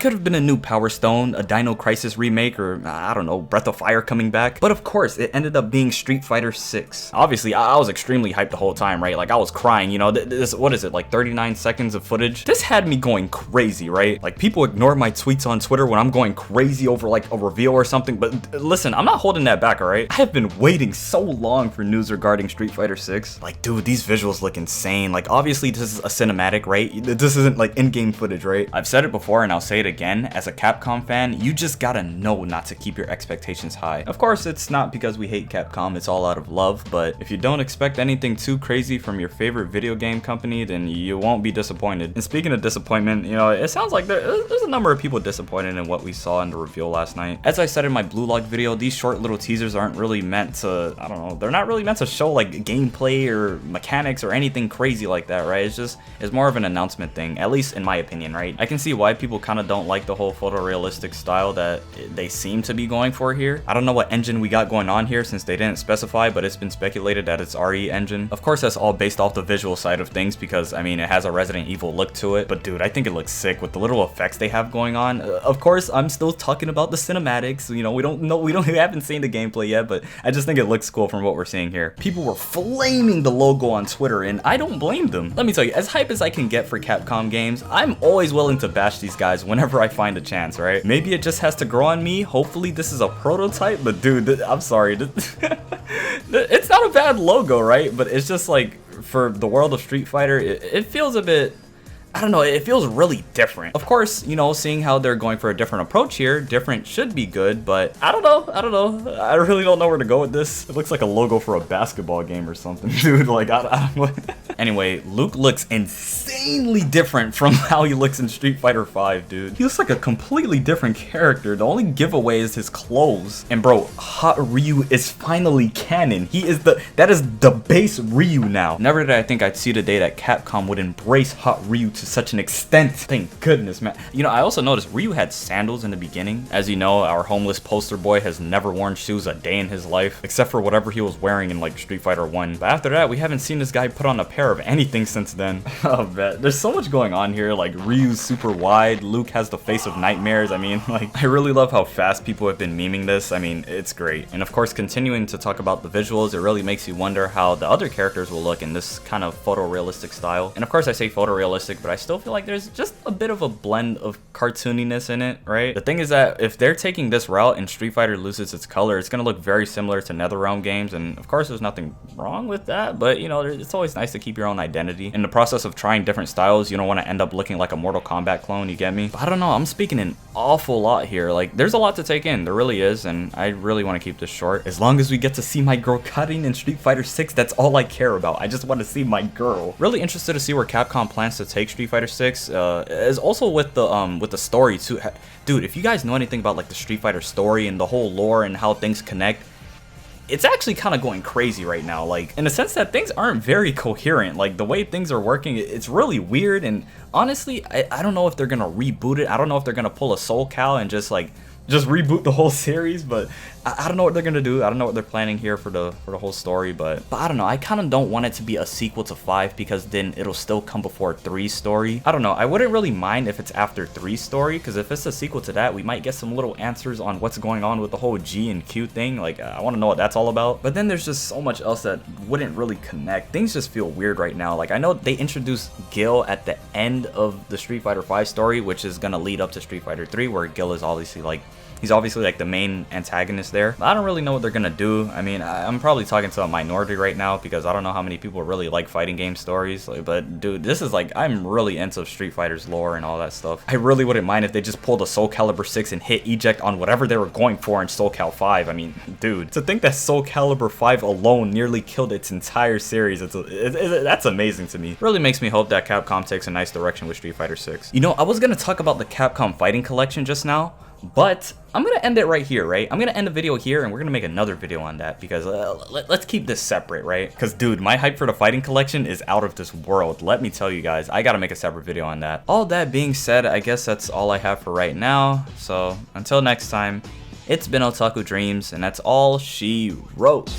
could have been a new Power Stone, a Dino Crisis remake, or I don't know, Breath of Fire coming back. But of course, it ended up being Street Fighter VI. Obviously, I was extremely hyped the whole time, right? Like, I was crying, you know, this, what is it, like 39 seconds of footage? This had me going crazy, right? Like, people ignore my tweets on Twitter when I'm going crazy over like a reveal or something, but listen, I'm not holding that back, all right? I have been waiting so long for news regarding Street Fighter VI. Like, dude, these visuals look insane. Like, obviously, this is a cinematic, right? This isn't like in-game footage, right? I've said it before and I'll say it again. As a Capcom fan, you just gotta know not to keep your expectations high. Of course, it's not because we hate Capcom, it's all out of love, but if you don't expect anything too crazy from your favorite video game company, then you won't be disappointed. And speaking of disappointment, you know, it sounds like there's a number of people disappointed in what we saw in the reveal last night. As I said in my Blue Log video, these short little teasers aren't really meant to, I don't know, they're not really meant to show like gameplay or mechanics or anything crazy like that, right? It's more of an announcement thing, at least in my opinion, right? I can see why people kind of don't like the whole photorealistic style that they seem to be going for here. I don't know what engine we got going on here since they didn't specify, but it's been speculated that it's RE engine. Of course, that's all based off the visual side of things because, I mean, it has a Resident Evil look to it, but dude, I think it looks sick with the little effects they have going on. Of course, I'm still talking about the cinematics, you know, we haven't seen the gameplay yet, but I just think it looks cool from what we're seeing here. People were flaming the logo on Twitter, and I don't blame them. Let me tell you, as hype as I can get for Capcom games, I'm always willing to bash these guys whenever I find a chance, right? Maybe it just has to grow on me. Hopefully this is a prototype, but dude, I'm sorry. It's not a bad logo, right? But it's just like, for the world of Street Fighter, it feels a bit, I don't know, it feels really different. Of course, you know, seeing how they're going for a different approach here, different should be good, but I don't know. I really don't know where to go with this. It looks like a logo for a basketball game or something, dude. Like, I don't know. Anyway, Luke looks insanely different from how he looks in Street Fighter V, dude. He looks like a completely different character. The only giveaway is his clothes. And bro, Hot Ryu is finally canon. That is the base Ryu now. Never did I think I'd see the day that Capcom would embrace Hot Ryu to such an extent. Thank goodness, man. You know, I also noticed Ryu had sandals in the beginning. As you know, our homeless poster boy has never worn shoes a day in his life, except for whatever he was wearing in like Street Fighter 1. But after that, we haven't seen this guy put on a pair of anything since then. Oh man, there's so much going on here. Like, Ryu's super wide, Luke has the face of nightmares. I mean, like, I really love how fast people have been memeing this. I mean, it's great. And of course, continuing to talk about the visuals, it really makes you wonder how the other characters will look in this kind of photorealistic style. And of course, I say photorealistic, but I still feel like there's just a bit of a blend of cartooniness in it, right? The thing is that if they're taking this route and Street Fighter loses its color, it's gonna look very similar to NetherRealm games, and of course there's nothing wrong with that, but you know, it's always nice to keep your own identity. In the process of trying different styles, you don't want to end up looking like a Mortal Kombat clone, you get me? But I don't know, I'm speaking an awful lot here. Like, there's a lot to take in, there really is, and I really want to keep this short. As long as we get to see my girl cutting in Street Fighter 6, that's all I care about. I just want to see my girl. Really interested to see where Capcom plans to take Street Fighter 6. Is also with the story too. Dude, if you guys know anything about like the Street Fighter story and the whole lore and how things connect, it's actually kind of going crazy right now, like in the sense that things aren't very coherent. Like, the way things are working, it's really weird, and honestly, I don't know if they're gonna reboot it. I don't know if they're gonna pull a Soul Cal and just reboot the whole series, but I don't know what they're gonna do. I don't know what they're planning here for the whole story, but I don't know. I kind of don't want it to be a sequel to 5 because then it'll still come before 3's story. I don't know. I wouldn't really mind if it's after 3's story, because if it's a sequel to that, we might get some little answers on what's going on with the whole G and Q thing. Like, I want to know what that's all about. But then there's just so much else that wouldn't really connect. Things just feel weird right now. Like, I know they introduced Gill at the end of the Street Fighter V story, which is gonna lead up to Street Fighter 3, where Gill is obviously like, he's obviously like the main antagonist there. I don't really know what they're gonna do. I mean, I'm probably talking to a minority right now because I don't know how many people really like fighting game stories. Like, but dude, this is like, I'm really into Street Fighter's lore and all that stuff. I really wouldn't mind if they just pulled a Soul Calibur 6 and hit eject on whatever they were going for in Soul Cal 5. I mean, dude, to think that Soul Calibur 5 alone nearly killed its entire series, that's amazing to me. Really makes me hope that Capcom takes a nice direction with Street Fighter 6. You know, I was gonna talk about the Capcom Fighting Collection just now, but I'm gonna end it right here, right? I'm gonna end the video here and we're gonna make another video on that because let's keep this separate, right? Because dude, my hype for the Fighting Collection is out of this world. Let me tell you guys, I gotta make a separate video on that. All that being said, I guess that's all I have for right now. So until next time, it's been Otaku Dreams, and that's all she wrote.